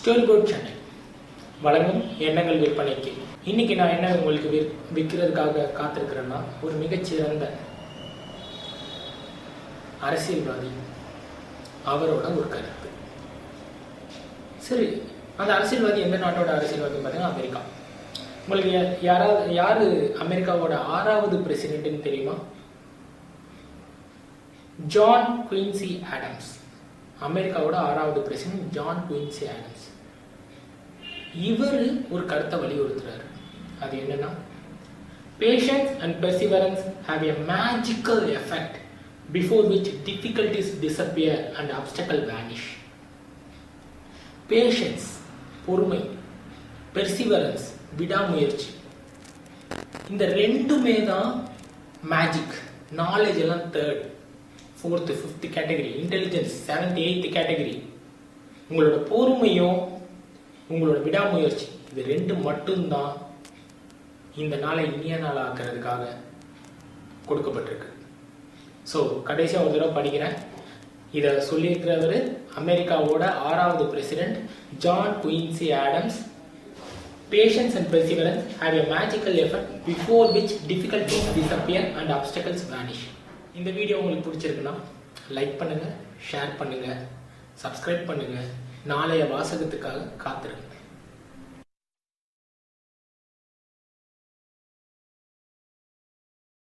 Story board Chennai வழங்கும் எண்ணங்கள் விற்பனைக்கு. இன்னைக்கு நான் என்ன உங்களுக்கு விற்கிறதுக்காக காத்திருக்கிறேன்னா, ஒரு மிகச்சிறந்த அரசியல்வாதி அவரோட ஒரு கருத்து. சரி, அந்த அரசியல்வாதி எந்த நாட்டோட அரசியல்வாதி பார்த்தீங்கன்னா அமெரிக்கா. உங்களுக்கு யாரு அமெரிக்காவோட 6வது பிரசிடென்ட்னு தெரியுமா? John Quincy Adams. அமெரிக்காவோட 6வது பிரசிடென்ட் ஜான் குயின்சி ஆடம்ஸ். இவர் ஒரு கருத்தை வலியுறுத்துறாரு. அது என்னன்னா, patience and perseverance have a magical effect before which difficulties disappear and obstacles vanish. Patience, பொறுமை, perseverance, விடாமுயற்சி, இந்த ரெண்டுமே தான் மேஜிக். நாலேஜ் எல்லாம் 3rd, 4th, 5th category, intelligence 7th, 8th category. உங்களோட பொறுமையும் உங்களோட விடாமுயற்சி, இது ரெண்டு மட்டும்தான் இந்த நாளை இனிய நாள் ஆக்கிறதுக்காக கொடுக்கப்பட்டிருக்கு. ஸோ கடைசியாக ஒரு தடவை படிக்கிறேன். இதை சொல்லியிருக்கிறவர் அமெரிக்காவோட 6வது president John Quincy Adams. Patience and perseverance have a magical effect before which difficulties disappear and obstacles vanish. இந்த வீடியோ உங்களுக்கு பிடிச்சிருக்குன்னா லைக் பண்ணுங்க, ஷேர் பண்ணுங்க, சப்ஸ்கிரைப் பண்ணுங்க. நாளைய வாசகத்துக்காக காத்திருங்க.